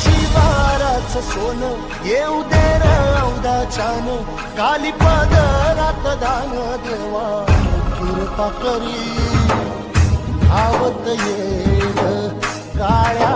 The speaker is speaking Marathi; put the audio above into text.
शिवाराच सोन येऊ दे र औदाच्यान काली पदरात दान देवा कृपा करी धावत येईल काळ्या